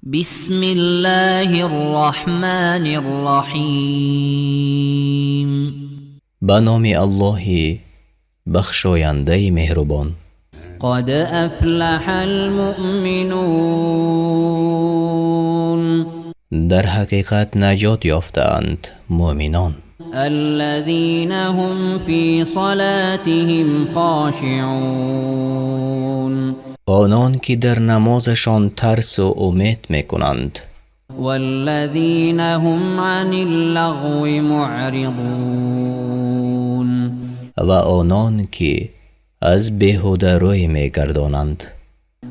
بسم الله الرحمن الرحیم. به نام الله بخشاینده مهربان. قد افلح المؤمنون. در حقیقت نجات یافتند مؤمنان. الذين هم في صلاتهم خاشعون. آنان که در نمازشان ترس و امید میکنند. والذين هم عن اللغو معرضون. و آنان که از بیهوده روی میگردانند.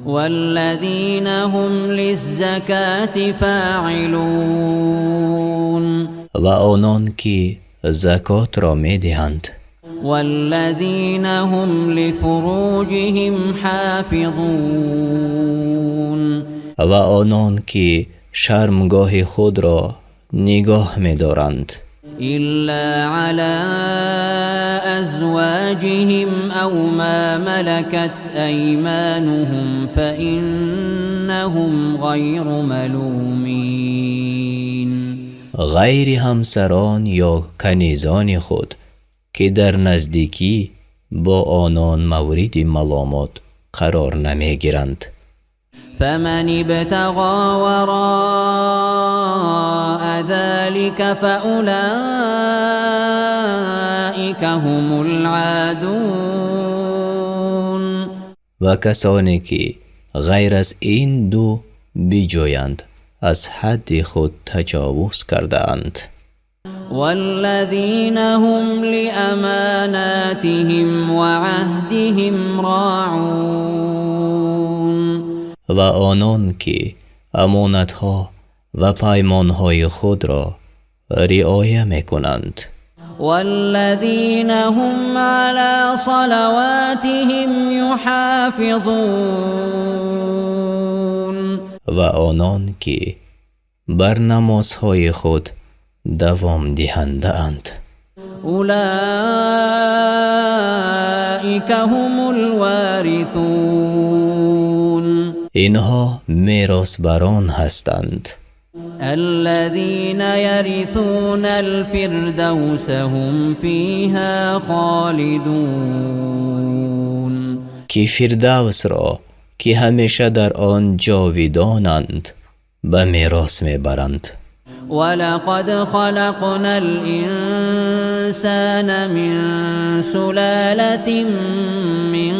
والذين هم للزكاة فاعلون. و آنان که زکات را میدهند. والذين هم لفروجهم حافظون. و آنان که شرمگاه خود را نگاه می‌دارند. إلا على أزواجهم أو ما ملكت أيمانهم فإنهم غير ملومين. غیر همسران یا کنیزان خود که در نزدیکی با آنان مورد ملامت قرار نمیگیرند. فمن ابتغى وراء ذلك فأولئك هم العادون. و کسانی که غیر از این دو بیجویند از حد خود تجاوز کرده اند. والذين هم لأماناتهم وعهدهم راعون. و آنان که امانتها و پیمانهای خود را رعایت میکنند. والذين هم على صلواتهم يحافظون. و آنان که بر نمازهای خود دوام دهنده اند. اولئک هم الوارثون. اینها میراثبران هستند. الذين يرثون الفردوس هم فيها خالدون. که فردوس را که همیشه در آن جاویدانند به میراث میبرند. ولقد خلقنا الإنسان من سلالة من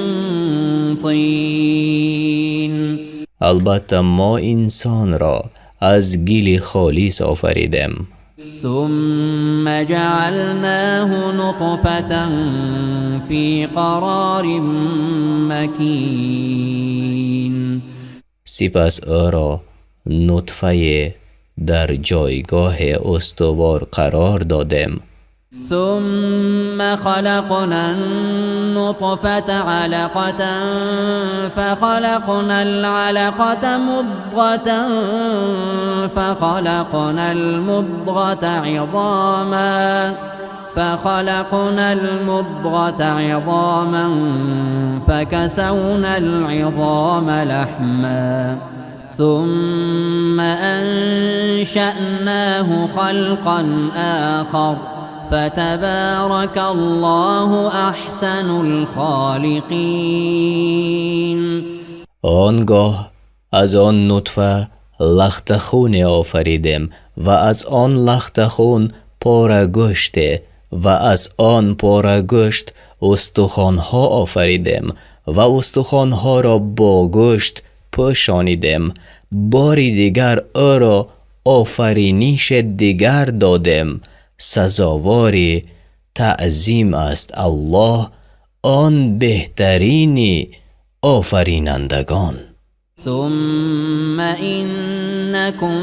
طين. البته ما انسان را از گل خالص آفریدیم. ثم جعلناه نطفة في قرار مكين. سپس او را نطفه در جایگاه استوار قرار دادیم. ثم خلقنا النطفة علقة فخلقنا العلقة مضغة فخلقنا المضغة عظاما فكسونا العظام لحما ثم أنشأناه خلقا آخر فتبارك الله أحسن الخالقين. آنگاه از آن نطفه لخت خون آفریدیم و از آن لخت خون پاره گوشت و از آن پاره گوشت استخوان‌ها آفریدیم و استخوان‌ها را با گوشت پوشانیدیم. باری دیگر او را آفرینش دیگر دادیم. سزاوار تعظیم است الله آن بهترین آفرینندگان. ثم إنكم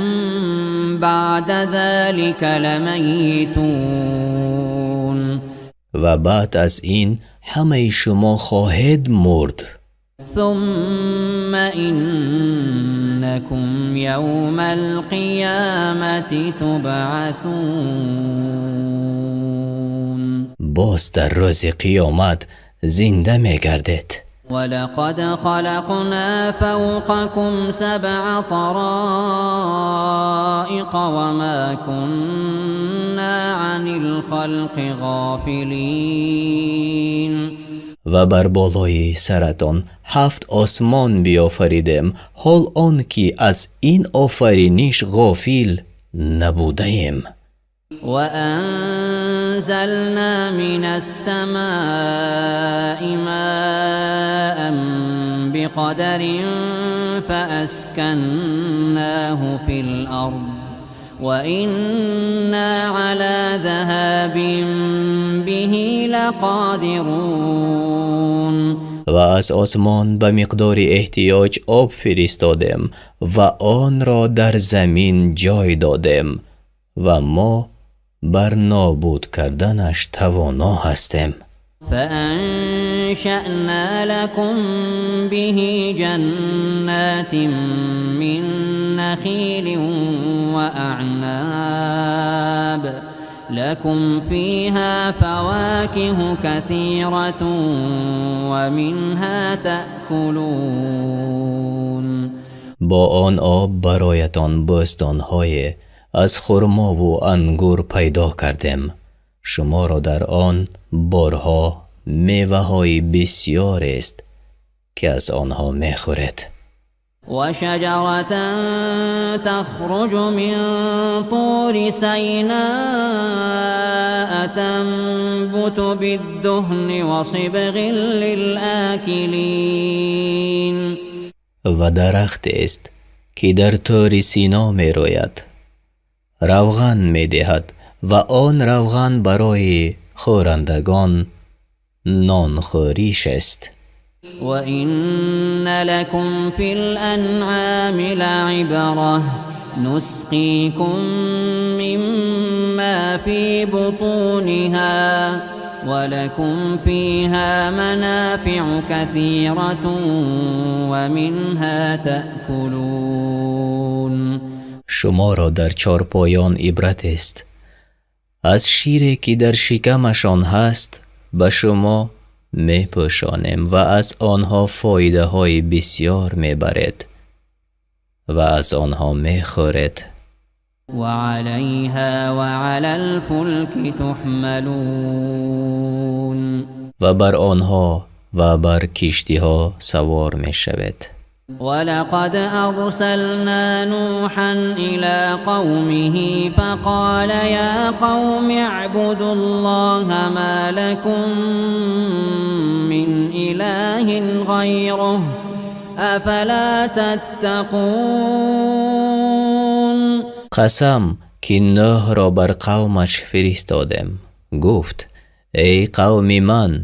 بعد ذلك لميتون. و بعد از این همه شما خواهید مرد. ثم إنكم يوم القيامة تبعثون. باز در روز قیامت زنده می گردید. ولقد خلقنا فوقكم 7 طرائق وما كنا عن الخلق غافلین. و بر بالای سرتان 7 آسمان بیافریدم، حال آن که از این آفرینش غافل نبودیم. و انزلنا من السماء ماء بقدر فأسكناه في الأرض وإنا على ذهاب به لقادرون. و از آسمان به مقدار احتیاج آب فرستادم و آن را در زمین جای دادم و ما بر نابود کردنش توانا هستیم. فأنشأنا لكم به جنات من نخيل وأعناب لكم فيها فواكه كثيرة ومنها تأكلون. با آن آب برایتان بستان‌های از خرما و انگور پیدا کردم، شما را در آن بارها میوه‌های بسیار است که از آنها میخورید. و شجرة تخرج من طور سیناء تنبت بالدهن و صبغ للآکلین. و درخت است که در طور سینا می روید، روغن می دهد و آن روغن برای خورندگان نانخوریش است. و این لکم فی الانعام لعبرة نسقیکم مما فی بطونها ولكم فيها منافع كثيرة ومنها تأكلون. شما را در چارپایان عبرت است، از شیری که در شکمشان هست به شما می پوشانیم و از آنها فایده های بسیار می برید و از آنها می خورید. وعليها وعلى الفلك تحملون. و بر آنها و بر کشتی ها سوار می شود. ولقد أرسلنا نوحا إلى قومه فقال يا قوم اعبدوا الله ما لكم من إله غيره أفلا تتقون. قسم که نوح را بر قومش فرستادم، گفت ای قوم من،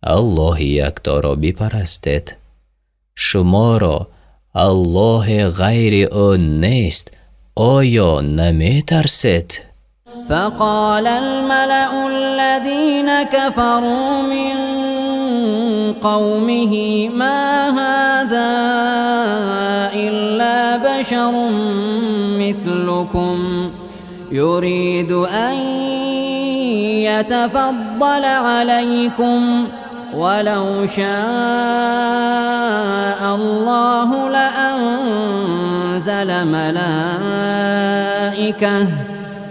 الله یکتا را بپرستید، شما را الله غیر او نیست، آیا نمی ترسید؟ فقال الملأ الذين كفروا من قومه ما هذا إلا بشر مثلكم يريد أن يتفضل عليكم ولو شاء الله لأنزل ملائكة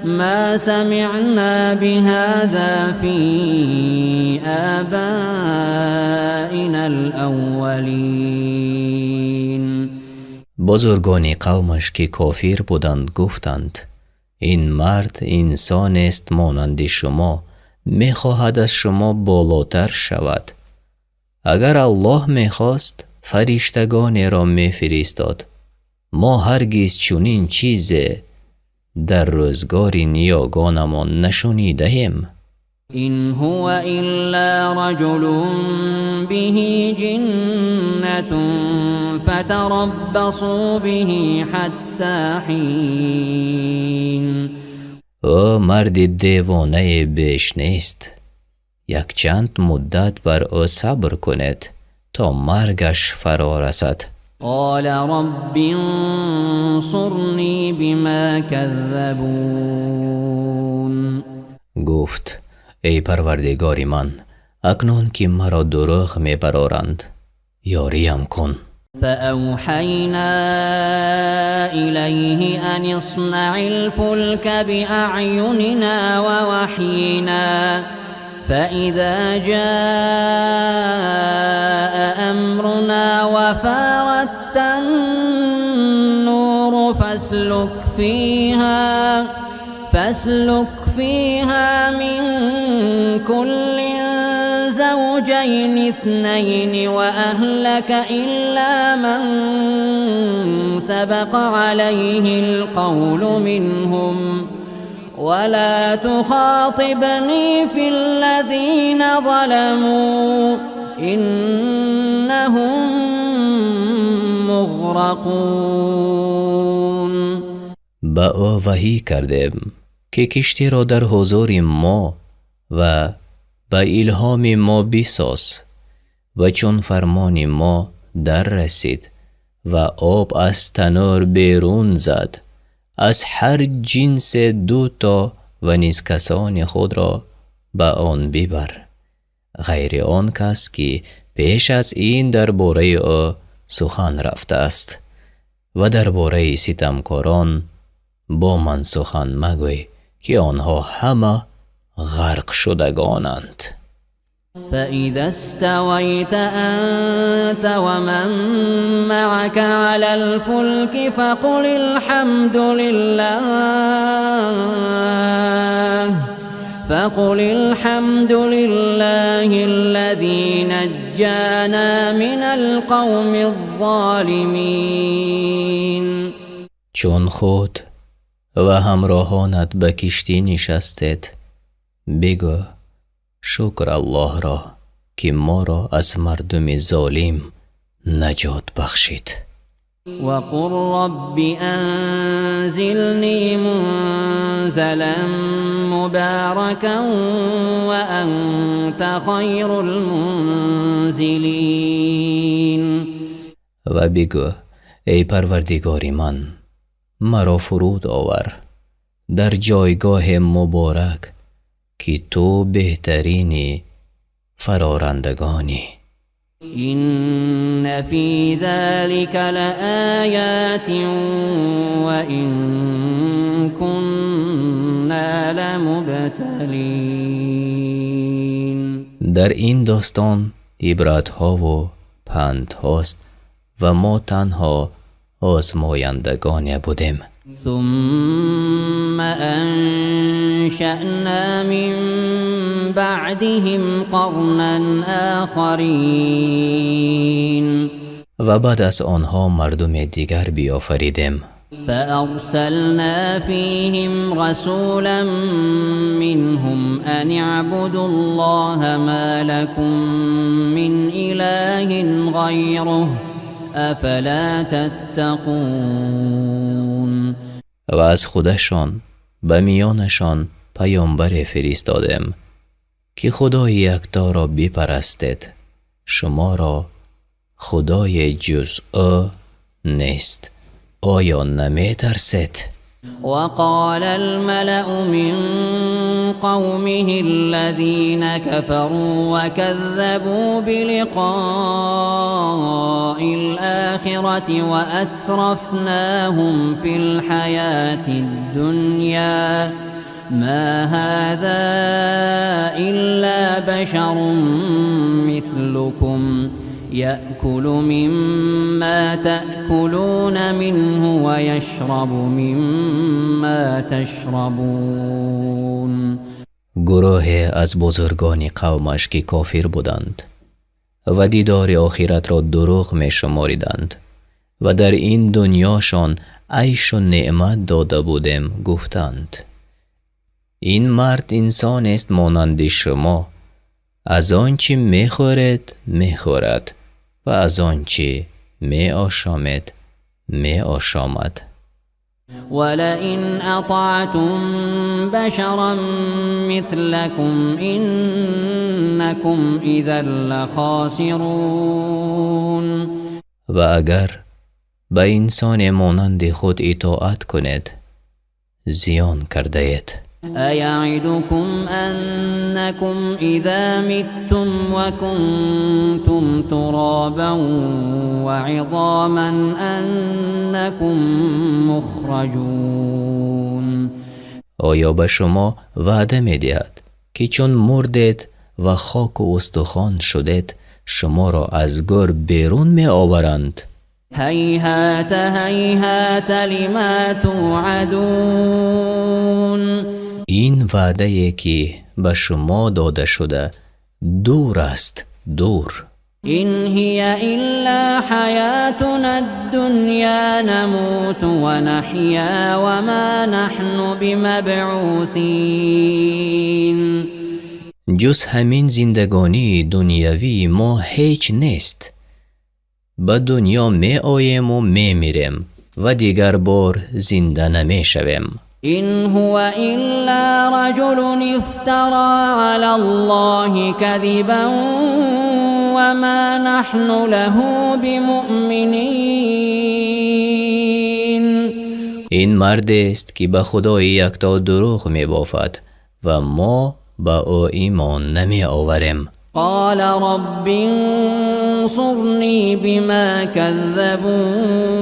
ما سمعنا بهذا في آبائنا الأولين. بزرگان قومش که کافر بودند گفتند این مرد انسان است مانند شما، میخواهد از شما بالاتر شود. اگر الله میخواست فرشتگانی را میفرستاد، ما هرگز چنین چیزی در روزگار نیاگانمان نشنیدیم. إن هو إلا رجل به جنة فتربصوا به حتى حين. او مرد دیوانه بیش نیست، یک چند مدت بر او صبر کنید تا مرگش فرا رسد. قال رب انصرني بما كذبون. گفت ای پروردگار من، اکنون که مرا دروغ میبرارند یاریم کن. فأوحينا إليه أن اصنع الفلك بأعيننا ووحينا فإذا جاء أمرنا وفارت النور فاسلك فيها من كل زوجين اثنين وأهلك إلا من سبق عليه القول منهم ولا تخاطبني في الذين ظلموا إنهم مغرقون. با او وحی کردیم که کشتی را در حضور ما و با الهام ما بساز و چون فرمان ما در رسید و آب از تنور بیرون زد از هر جنس دوتا و نیز کسان خود را به آن ببر غیر آن کس که پیش از این درباره او سخن رفته است و درباره ستمکاران با من سخن مگوی که آنها همه غرق شدگانند. فإذا استويت أنت ومن معك على الفلك فقل الحمد لله الذي نجانا من القوم الظالمين. چون خود و همراهانت به کشتی نشستید بگو شکر الله را که ما را از مردم ظالم نجات بخشید. وقل رب أنزلني منزلا مباركا وأنت خير المنزلين. و بگو ای پروردگار من مرا فرود آور در جایگاه مبارک که تو بهترین فرارندگانی. إن في ذلك لآيات وإن كنا لمبتلين. در این داستان عبرت ها و پند هاست و ما تنها آزمایندگان بودیم. ثم أنشأنا من بعدهم قرنا آخرين. و بعد از آنها مردم دیگر بیافریدیم. فأرسلنا فيهم رسولا منهم أن اعبدوا الله ما لكم من إله غيره افلا تتقون. و از خودشان به میانشان پیامبر فرستادیم که خدای یکتا را بپرستید شما را خدای جز او نیست آیا نمی ترسید؟ وقال الملأ من قومه الذين كفروا وكذبوا بلقاء الآخرة وأترفناهم في الحياة الدنيا ما هذا إلا بشر مثلكم يأكل مما تأكلون منه ويشرب مما تشربون. گروه از بزرگان قومش که کافر بودند و دیدار آخرت را دروغ می شماریدند و در این دنیاشان عیش و نعمت داده بودیم گفتند این مرد انسان است مانند شما از آنچه می خورد می خورد و از آنچه می آشامد می آشامد. ولئن اطعتم بشرا مثلكم انكم اذا لخاسرون. و اگر به انسان مانند خود اطاعت کنید زیان کرده اید. أيعدكم أنكم إذا متم وكنتم ترابا وعظاما أنكم مخرجون. آیا به شما وعده می دهد که چون مردید و خاک و استخوان شدید شما را از گور بیرون می آورند؟ هیهات هیهات لما توعدون. این وعده که به شما داده شده دور است، دور. إن هي إلا حياتنا الدنيا نموت ونحيا وما نحن بمبعوثين. جز همین زندگانی دنیاوی ما هیچ نیست. به دنیا می آییم و می میریم و دیگر بار زنده نمی شویم. إن هو إلا رجل افترى على الله كذبا وما نحن له بمؤمنين. این مرد است که به خدای یکتا دروغ می بافد و ما به او ایمان نمی آوریم. قال رب انصرني بما كذبون.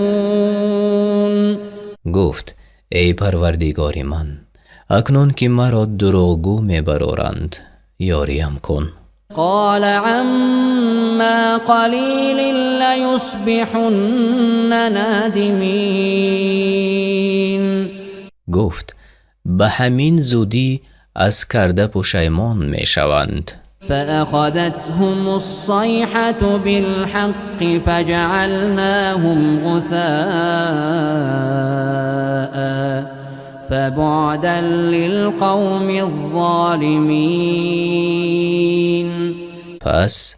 گفت ای پروردگار من اکنون که مرا دروغگو می برارند یاریم کن. قال عما قلیل لیصبحن نادمین. گفت به همین زودی از کرده پشیمان می شوند. فأخذتهم الصيحة بالحق فجعلناهم غثاء فبعدا للقوم الظالمين. پس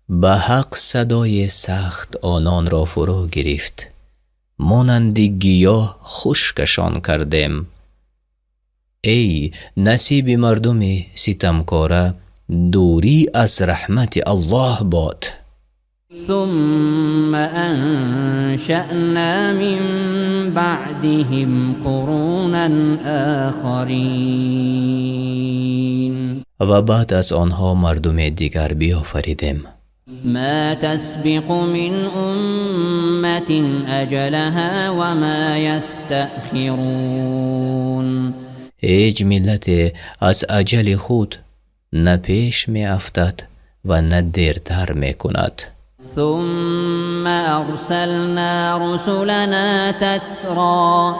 به حق صدای سخت آنان را فرو گرفت، مانند گیاه خشکشان کردیم. ای نصیب مردم ستمکاره، دوری از رحمت الله باد. ثم انشأنا من بعدهم قرونا آخرین. و بعد از آنها مردم دیگر بیافریدیم. ما تسبق من امة اجلها وما یستأخرون. هیچ ملت از اجل خود نه پیش می افتد و نه دیرتر می کند. ثم ارسلنا رسلنا تترا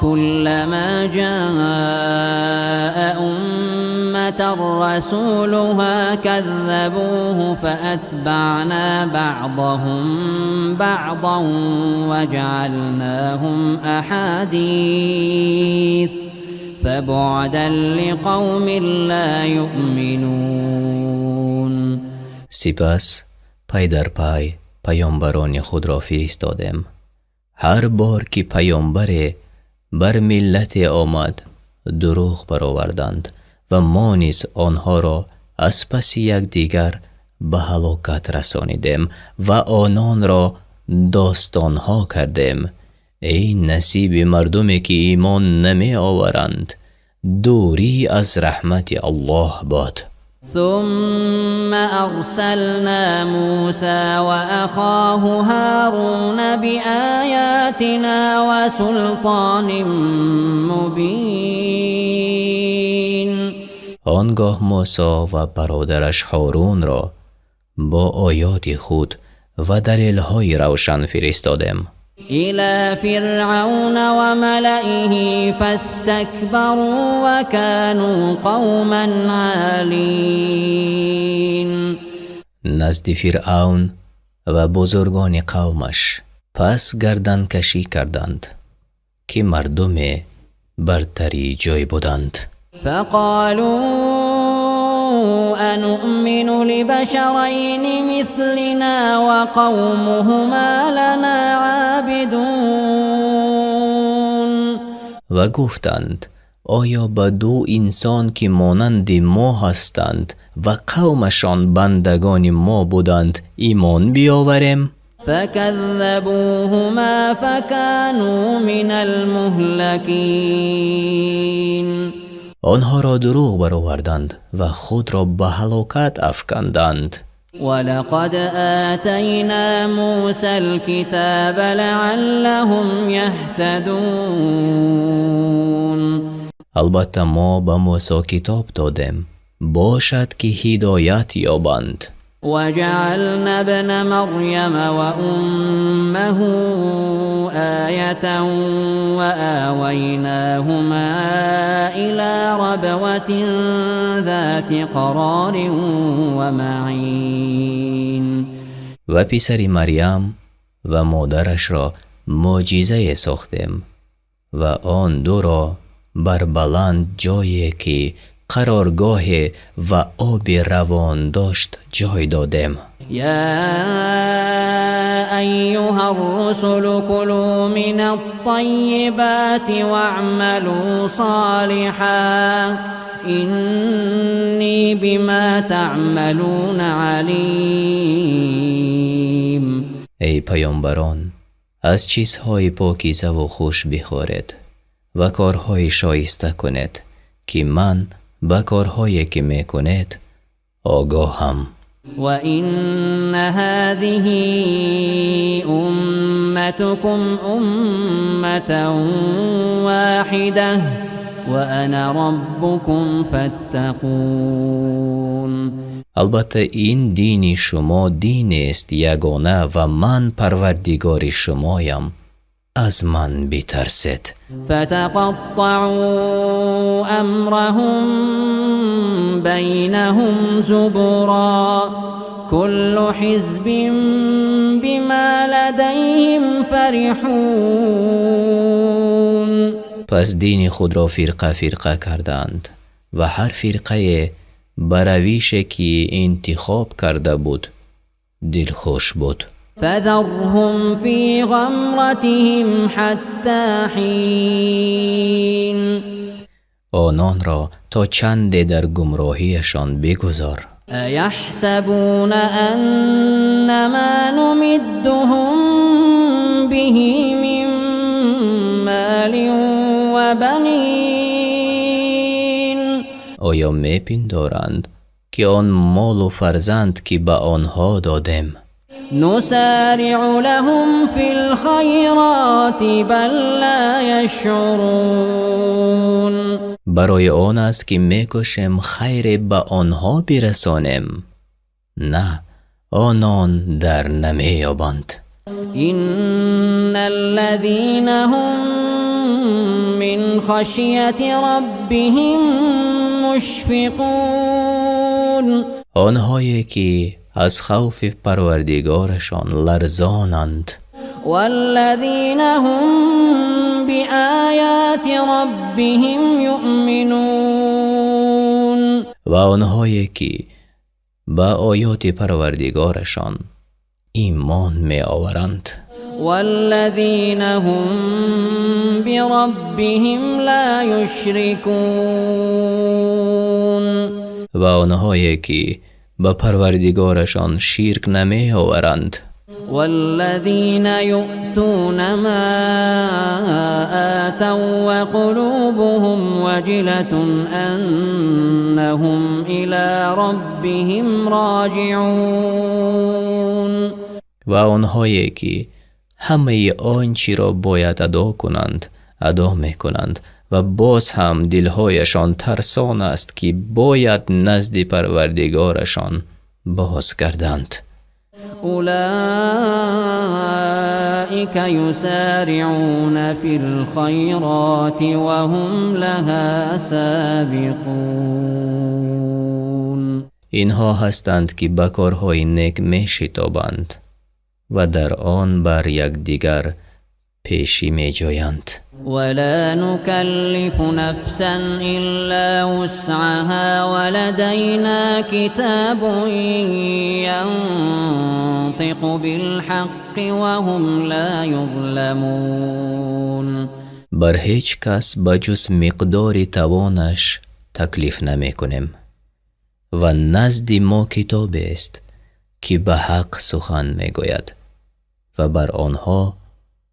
كلما جاء أمة رسولها كذبوه فأتبعنا بعضهم بعضا وجعلناهم أحاديث فبعدا لقوم لا يؤمنون. سپس پای در پای پیامبران خود را فرستادیم. هر بار که پیامبر بر ملت آمد دروغ برآوردند و ما نیز آنها را از پس یکدیگر به هلاکت رسانیدیم و آنان را داستانها کردیم. ای نصیب مردمی که ایمان نمی آورند، دوری از رحمت الله باد. ثم أرسلنا موسى وأخاه هارون بآياتنا وسلطان مبين. آنگاه موسی و برادرش هارون را با آیات خود و دلیل‌های روشن فرستادیم. إلى فرعون وملئه فاستكبروا وكانوا قوما عالين. نزد فرعون و بزرگان قومش پس گردن کشی کردند که مردم برتری جای بودند. فقالوا أنؤمن لبشرين مثلنا وقومهما لنا عابدون. و گفتند آیا به دو انسان که مانند ما هستند و قومشان بندگان ما بودند ایمان بیاوریم؟ فكذبوهما فكانوا من المهلكين. آنها را دروغ برآوردند و خود را به هلاکت افکندند. ولقد آتینا موسی الكتاب لعلهم یهتدون. البته ما به موسی کتاب دادیم باشد که هدایت یابند. وجعلنا ابن مریم وأمه آية وآويناهما إلى ربوة ذات قرار ومعين. و پسر مریم و مادرش را معجزه ساختیم و آن دو را بر بلند جایی که قرارگاه و آب روان داشت جای دادیم. يا أيها الرسل كلوا من الطيبات واعملوا صالحا إني بما تعملون عليم. ای پیامبران، از چیزهای پاکیزه و خوش بخورید و کارهای شایسته کنید که من به کارهایی که میکنید آگاهم. وإن هذه أمتكم أمة واحدة وأنا ربكم فاتقون. البته این دین شما دین است یگانه و من پروردگار شمایم، از من بترسید. فتقطعوا امرهم بینهم زبرا كل حزب بما لديهم فرحون. پس دین خود را فرقه فرقه کردند و هر فرقه به روشی که انتخاب کرده بود دلخوش بود. فذرهم في غمرتهم حتى حين. آنان را تا چند در گمراهیشان بگذار. أيحسبون أنما نمدهم به من مال وبنين. آیا میپندارند که آن مال و فرزند که به آنها دادیم نسارع لهم في الخيرات بل لا يشعرون. برای آن است که میکوشیم خیر به آنها برسانیم، نه آنان در نمیابند. إن الذين هم من خشية ربهم مشفقون. آنهایی که از خوف پروردگارشان لرزانند. والذين هم بآيات ربهم يؤمنون. و آنهایی که به آیات پروردگارشان ایمان می آورند. والذين هم بربهم لا يشركون. و آنهایی که به پروردگارشان شرک نمی آورند. والذين يؤتون ما آتوا وقلوبهم وجلة أنهم إلى ربهم راجعون. و آنهایی که همه آنچه را باید ادا کنند ادا می کنند و باز هم دلهایشان ترسان است که باید نزد پروردگارشان باز گردند. أولئك يسارعون في الخيرات وهم لها سابقون. اینها هستند که به کارهای نیک می شتابند و در آن بر یکدیگر پیشی می جویند. ولا نكلف نفسا إلا وسعها ولدينا كتاب ينطق بالحق وهم لا يظلمون. بر هیچ کس بجز مقدار توانش تکلیف نمی کنیم و نزد ما کتاب است که به حق سخن می گوید و بر آنها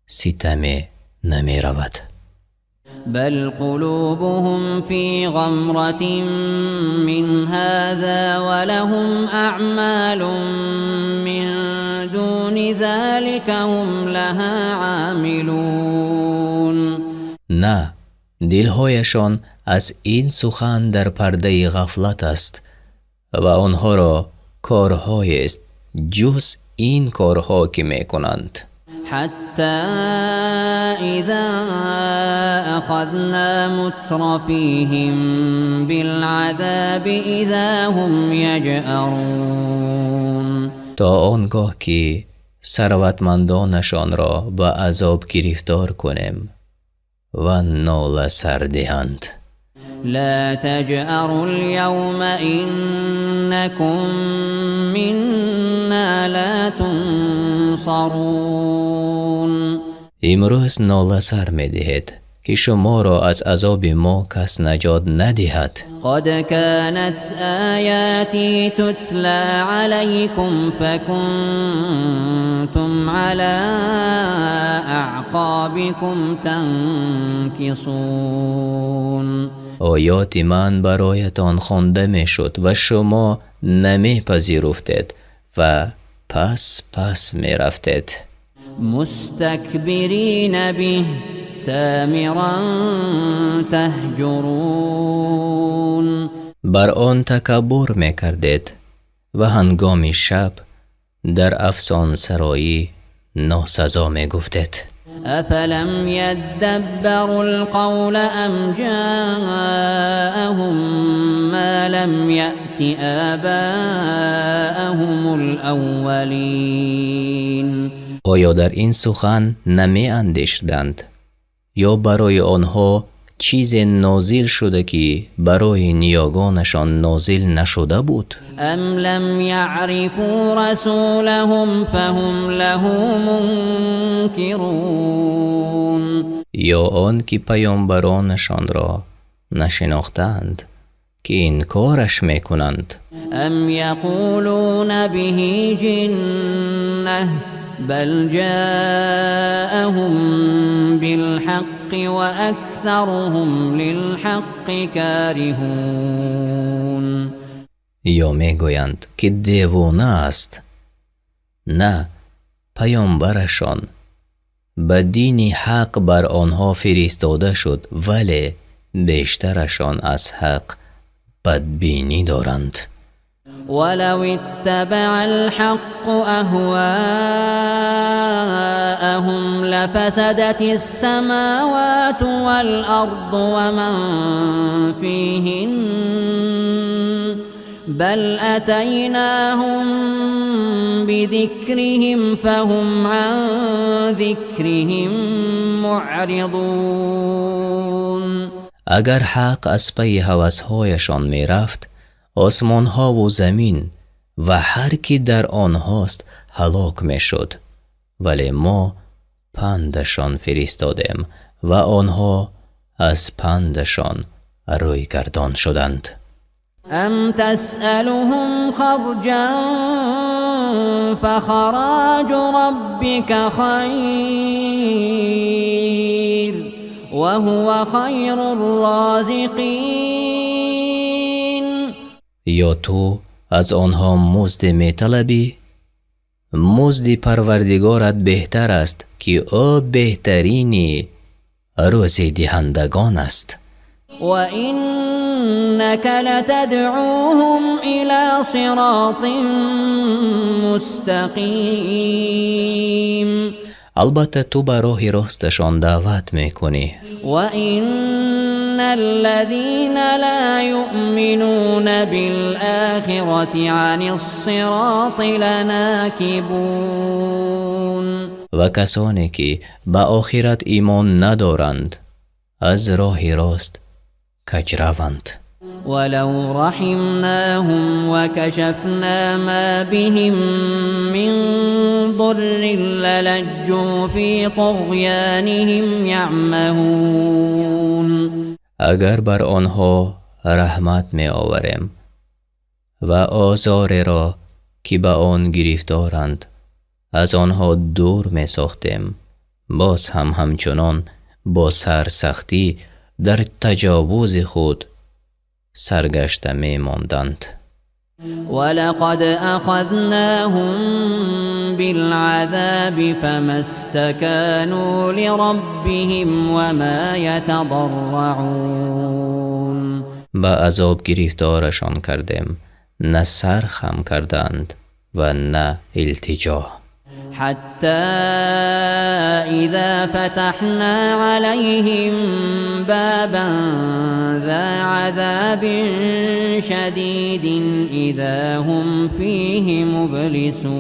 ستم نمی رود. بل قلوبهم في غمرة من هذا ولهم أعمال من دون ذلك هم لها عاملون. نه، دلهایشان از این سخن در پرده غفلت است و آنها را کارهایی است جز این کارها که می کنند. حتى إذا أخذنا مترفيهم بالعذاب إذا هم يجأرون. تا آنگاه که ثروتمندانشان را به عذاب گرفتار کنیم و ناله سر دهند. لا تجأروا اليوم إنكم منا لا تنصرون. امروز ناله سر می دهید که شما را از عذاب ما کس نجات ندهد. قد كانت آياتي تتلى عليكم فكنتم على أعقابكم تنكصون. آیات من برایتان خوانده می شد و شما نمی پذیرفتید و پس می رفتید. مستكبرين به سامرا تهجرون. بر آن تکبر می کردید و هنگام شب در افسان سرایی ناسزا می گفتید. أفلم يدبروا القول أم جاءهم ما لم يأت آباءهم الأولين. آیا در این سخن نمی اندیشیدند یا برای آنها چیز نازل شده که برای نیاگانشان نازل نشده بود؟ ام لم يعرفوا رسولهم فهم له منكرون. یا آن که پیامبرانشان را نشناختند که انکارش میکنند؟ ام یقولون به جنة بل جاءهم بالحق وأكثرهم للحق كارهون. یا میگویند که دیوانه است. نه، پیامبرشان به دین حق بر آنها فرستاده شد ولی بیشترشان از حق بدبینی دارند. ولو اتبع الحق أهواءهم لفسدت السماوات والأرض ومن فيهن بل أتيناهم بذكرهم فهم عن ذكرهم معرضون. اگر حق از پی هوس‌هایشان می رفت، آسمان ها و زمین و هر کی در آنهاست هلاک می شد، ولی ما پندشان فرستادیم و آنها از پندشان روی گردان شدند. ام تسألهم خرجا فخراج ربك خير وهو خير الرازقين. یا تو از آنها مزد می طلبی؟ مزد پروردگارت بهتر است که او بهترین روزی دهندگان است. و انك لتدعوهم الى صراط مستقیم. البته تو به راه راستشان دعوت میکنی. و ان الذين لا يؤمنون بالآخرة عن الصراط لناكبون. و کسانی که به آخرت ایمان ندارند از راه راست کجروند. ولو رحمناهم وكشفنا ما بهم من ضر للجوا في طغيانهم يعمهون. اگر بر آنها رحمت می آوریم و آزار را که به آن گرفتارند از آنها دور می ساختیم، باز هم همچنان با سرسختی در تجاوز خود سرگشته می ماندند. ولقد أخذناهم بالعذاب فما استكانوا لربهم وما يتضرعون. با عذاب گرفتارشان کردیم، نه سر خم کردند و نه التجا. حتى إذا فتحنا عليهم بابا ذا عذاب شديد إذا هم فيه مبلسون.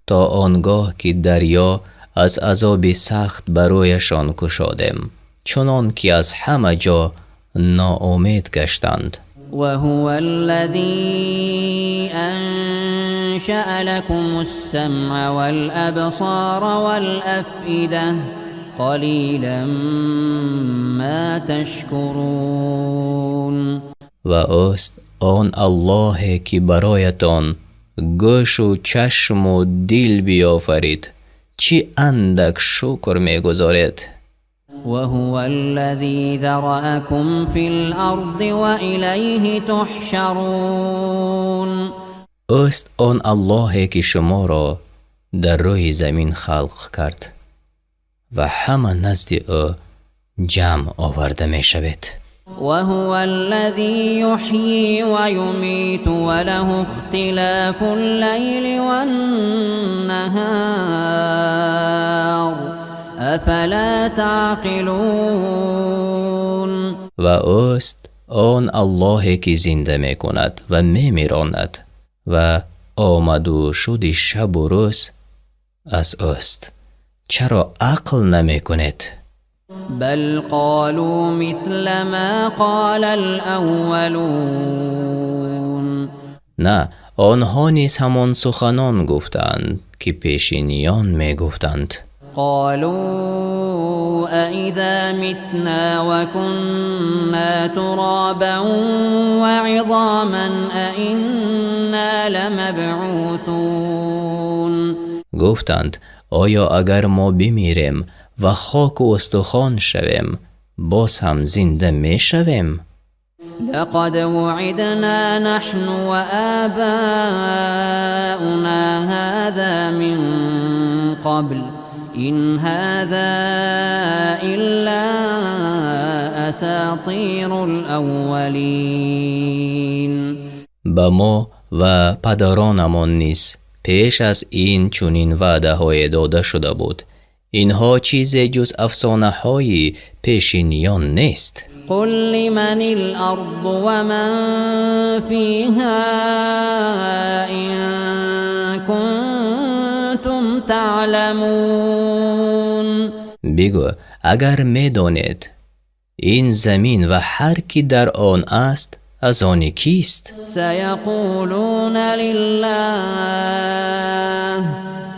تا آنگاه که دریا از عذاب سخت برایشان کشادیم، چنان که از همه جا ناامید گشتند. وهو الذي أنشأ لكم السمع والأبصار والأفئدة قليلا ما تشكرون. و اوست آن الله که برایتان گوش و چشم و دل بیافرید، چی اندک شکر میگذارید. وهو الذي ذرأكم في الأرض وإليه تحشرون. اوست آن الله که شما را در روی زمین خلق کرد و همه نزد او جمع آورده می شود. وهو الذي يحيي ويميت وله اختلاف الليل والنهار افلا تعقلون. و اوست آن الله که زنده می کند و می میراند و آمد و شد شب و روز از اوست. چرا عقل نمی کنید؟ بل قالوا مثل ما قال الاولون. نه، آنها نیز همان سخنان گفتند که پیشینیان می گفتند. قالوا أإذا متنا وكنا ترابا وعظاما أإنا لمبعوثون. گفتند آیا اگر ما بمیریم و خاک و استخوان شویم باز هم زنده می شویم؟ لقد وعدنا نحن وآباؤنا هذا من قبل إن هذا إلا أساطير الأولين. با ما و پدرانمان نیز پیش از این چنین وعده های داده شده بود. اینها چیز جز افسانه های پیشینیان نیست. قل لمن الأرض ومن فيها إن كنتم تعلمون. بگو اگر می دانید این زمین و هر کی در آن است از آن کیست؟ سيقولون لله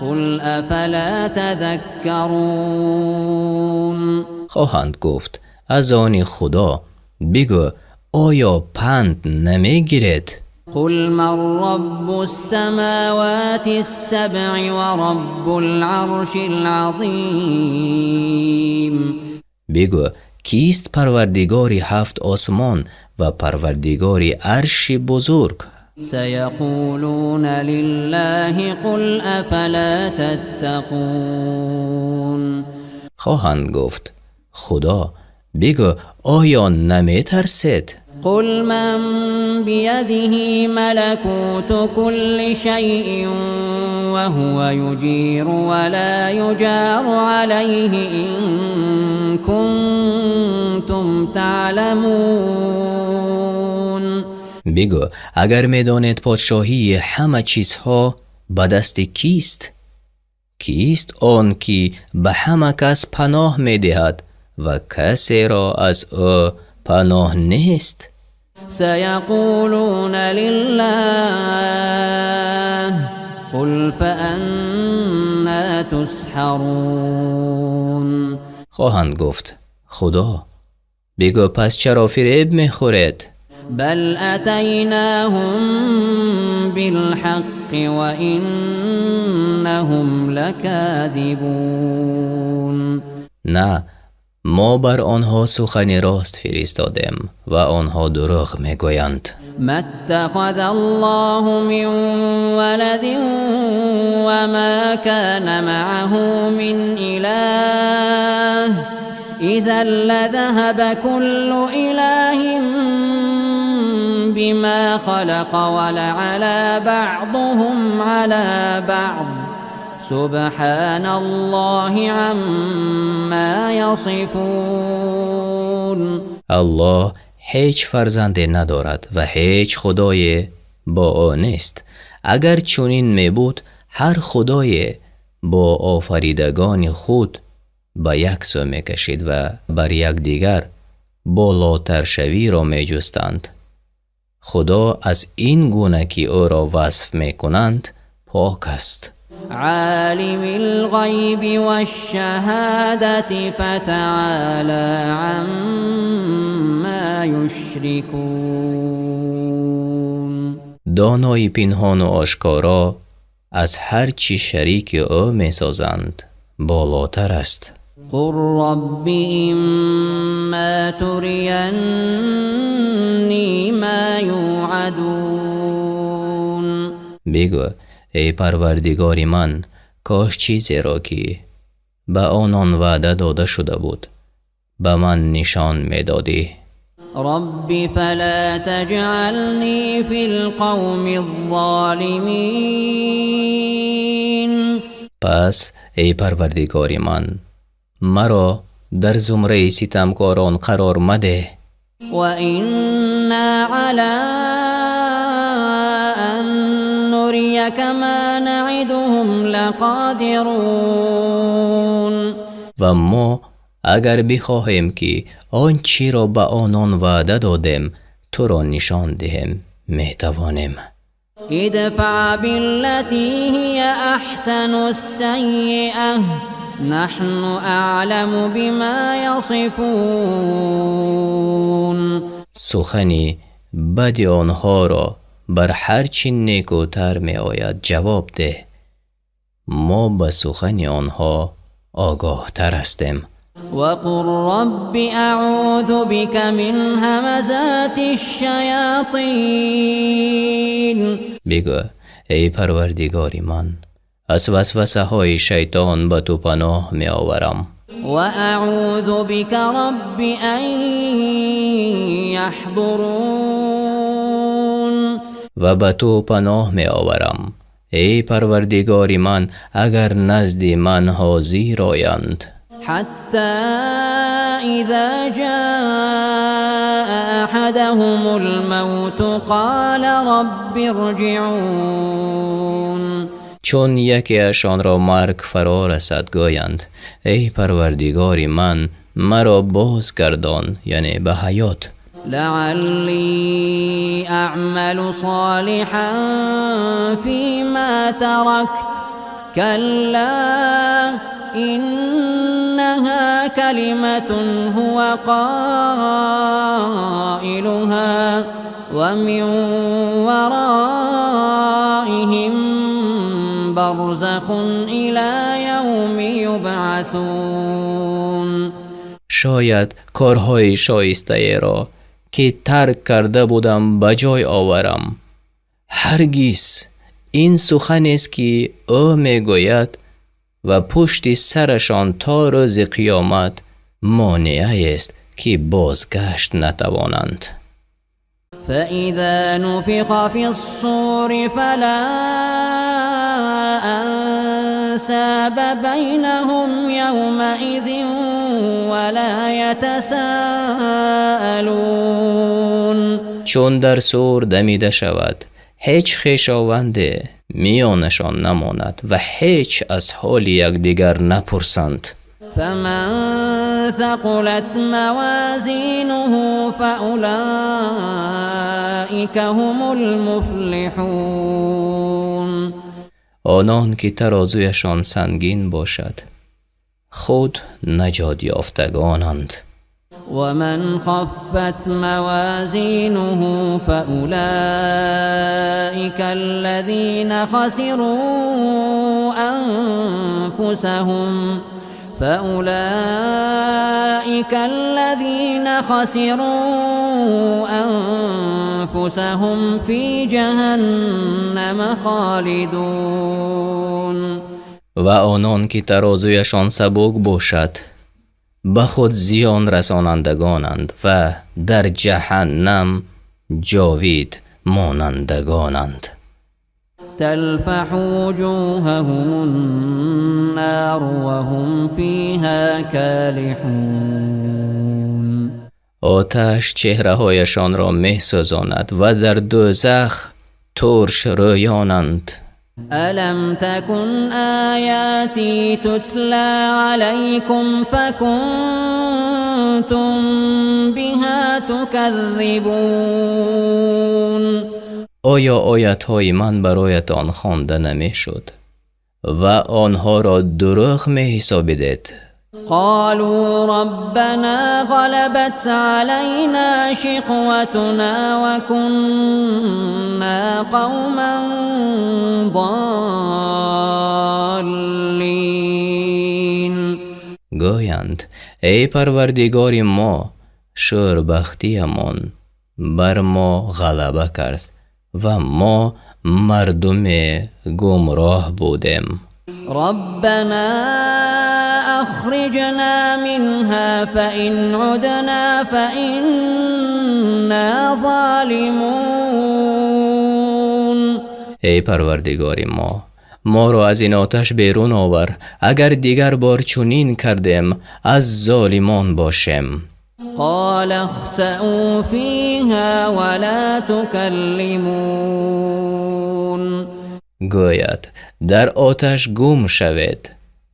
قل افلا تذكرون. خواهند گفت از آن خدا. بگو آیا پند نمی گیرید؟ قل من رب السماوات السبع ورب العرش العظيم. بگو کیست پروردگاری 7 آسمان و پروردگاری عرش بزرگ؟ سيقولون لله قل افلا تتقون. خواهند گفت خدا. بگو آیا نمی ترسید؟ قل من بيده ملكوت كل شيء وهو يجير ولا يجار عليه إن كنتم تعلمون. بگو اگر می دانید پادشاهی همه چیزها به دست کیست؟ کیست آن که به همه کس پناه می دهد و کسی را از او پناه نیست؟ سيقولون لله قل فأنا تسحرون. خواهند گفت خدا. بگو پس چرا فریب می خورید؟ بل أتيناهم بالحق وإنهم لكاذبون. نه، ما بر آنها سخن راست فرستادیم و آنها دروغ میگویند. ما اتخذ الله من ولد وما كان معه من إله إذا لذهب كل إله بما خلق ولعلى بعضهم على بعض سبحان الله عما يصفون. الله هیچ فرزند ندارد و هیچ خدای با او نیست. اگر چنین می بود هر خدای با آفریدگان خود به یک سو می کشید و بر یک دیگر بالاتر شوی را می جستند. خدا از این گونه که او را وصف می کنند پاک است. عالم الغیب والشهادة فتعالى عما یشرکون. دانای پنهان و آشکارا از هر چی شریک او می سازند بالاتر است. قل رب اما ترینی ما یوعدون. بگو ای پروردگار من کاش چیزی را که به آنان وعده داده شده بود به من نشان می دادی. رب فلا تجعلنی فی القوم الظالمین. پس ای پروردگار من مرا در زمره ستمکاران قرار مده. و اینا علی ان نریک ما نعدهم لقادرون. و ما اگر بخواهیم که آنچه را به آنان وعده دادیم تو را نشان دهیم میتوانیم. ادفع بالتي هي احسن السیئة نحن اعلم بما یصفون. سخنی بد آنها را بر هر چی نیکوتر می آید جواب ده. ما به سخن آنها آگاه تر هستیم. وقل رب اعوذ بك من همزات الشیاطین. بگو ای پروردگاری من از وسوسه های شیطان به تو پناه می آورم. و اعوذ بك رب ان یحضرون. و به تو پناه می آورم ای پروردگاری من اگر نزد من حاضر آیند. حتى اذا جاء احدهم الموت قال رب ارجعون. چون یکیشان را مرگ فرا رسد گویند ای پروردگاری من مرا بازگردان، یعنی به حیات. لعلی اعمل صالحا فيما تركت كلا إنها كلمة هو قائلها ومن ورائهم برزخ إلى يوم يبعثون. شاید کارهای شایسته را که ترک کرده بودم بجای آورم. هرگز این سخن است که او میگوید و پشت سرشان تا روز قیامت مانع است که بازگشت نتوانند. فإذا نفخ في الصور فلا أنساب بينهم يومئذ ولا يتساءلون. چون در صور دمیده شود هیچ خویشاوند میانشان نماند و هیچ از حال یکدیگر نپرسند. فمن ثقلت موازینه فأولئک هم المفلحون. آنان که ترازویشان سنگین باشد خود نجات یافتگانند. ومن خفت موازینه فأولئك الذين خسروا فأولئك الذين خسروا أنفسهم في جهنم خالدون. و آنان که ترازویشان سبک باشد به خود زیان رسانندگانند و در جهنم جاوید مانندگانند. تلفح وجوههم النار وهم فيها كالحون. آتش چهره هایشان را می سوزاند و در دوزخ ترش رویانند. ألم تكن آياتي تتلى عليكم فكنتم بها تكذبون. آیا آیت‌های من برایتان خوانده نمی شد و آنها را دروغ می حسابیدید؟ قالوا ربنا غلبت علينا شقوتنا وكنا قوما ضالين. گویند ای پروردگار ما، شوربختیمان بر ما غلبه کرد و ما مردم گمراه بودیم. ربنا أخرجنا منها فإن عدنا فإنا ظالمون. ای پروردگار ما را از این آتش بیرون آور، اگر دیگر بار چنین کردیم از ظالمان باشیم. قال اخسئوا فيها ولا تكلمون. گوید در آتش گم شوید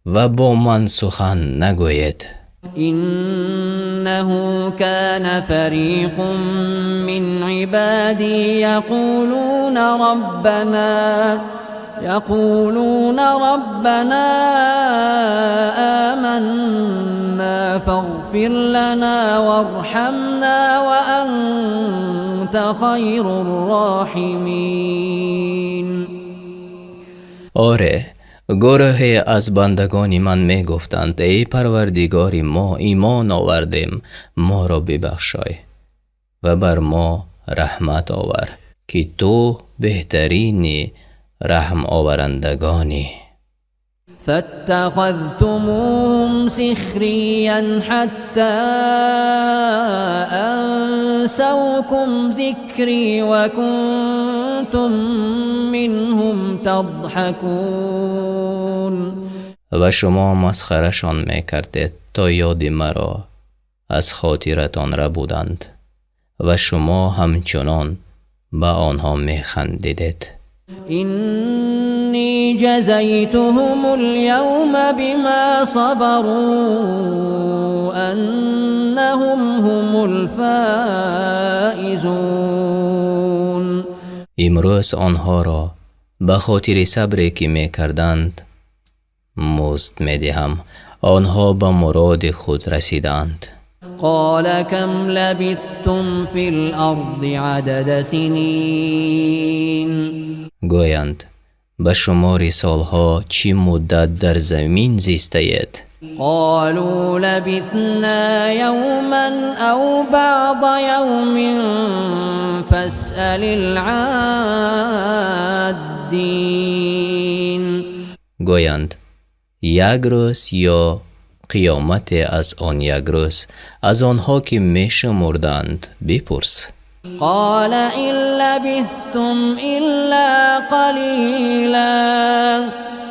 و با من سخن نگوید. إنه كان فريق من عبادي يقولون ربنا آمنا فاغفر لنا وارحمنا وأنت خير الراحمين. آره، گروهی از بندگان من می گفتند ای پروردگار ما ایمان آوردیم، ما را ببخشای و بر ما رحمت آور که تو بهترین رحم آورندگانی. فاتخذتموهم سخريا حتى أنسوكم ذكري وكنتم منهم تضحكون. و شما مسخرشان می کردید تا یاد مرا از خاطرتان ربودند و شما همچنان به آنها می خندیدید. إني جزيتهم اليوم بما صبروا أنهم هم الفائزون. امروز آنها را به خاطر صبری که می کردند مزد می دهم، آنها به مراد خود رسیدند. قال كم لبثتم في الأرض عدد سنين. گویند به شمار سالها چی مدت در زمین زیستید؟ قالوا لبثنا يوما أو بعض يوم فاسأل العادين. گویند یک روز یا قیامت از آن یک روز از آنها که می شمردند بپرس. قال إن لبثتم إلا قليلا.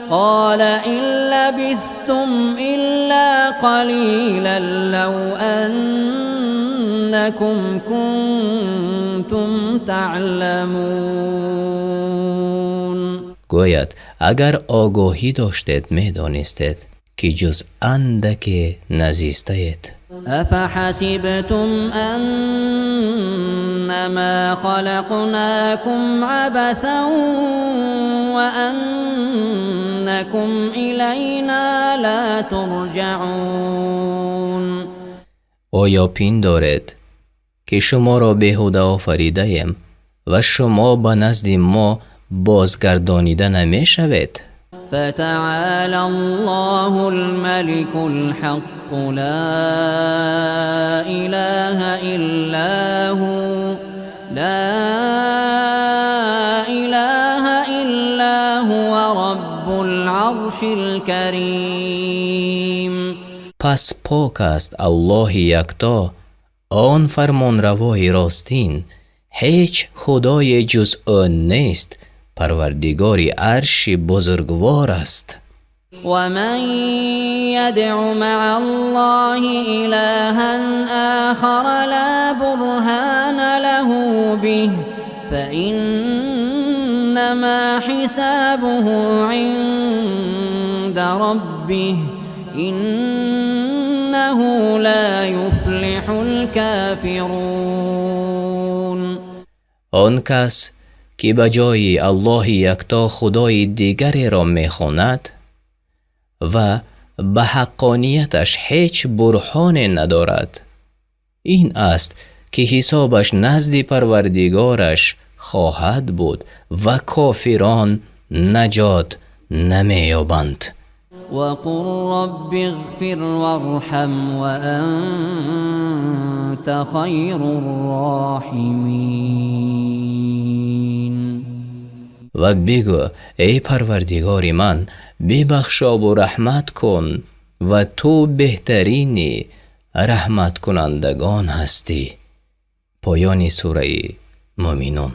قال إن لبثتم إلا قليلا لو أنكم كنتم تعلمون. گوید اگر آگاهی داشتید می دانستید که جز اندک نزیستید. أفحسبتم أنما خلقناكم عبثا وأنكم إلينا لا ترجعون. آیا پین دارید که شما را بیهوده آفریده ایم و شما به نزد ما بازگردانیده نمی شوید؟ فتعالى الله الملك الحق لا إله إلا هو رب العرش الكريم. پس پاک است الله یکتا، آن فرمانروای راستین. هیچ خدای جز آن نیست، پروردگاری عرش بزرگوار است. ومن يدع مع الله إلها آخر لا برهان له به فإنما حسابه عند ربه إنه لا يفلح الكافرون. آن کس که به جای الله یکتا خدای دیگری را می‌خواند و به حقانیتش هیچ برهان ندارد، این است که حسابش نزد پروردگارش خواهد بود و کافران نجات نمی‌یابند. وقل رب اغفر وارحم وأنت خير الراحمين. و بگو ای پروردگار من، ببخشا و رحمت کن و تو بهترین رحمت کنندگان هستی. پایان سوره مومنون.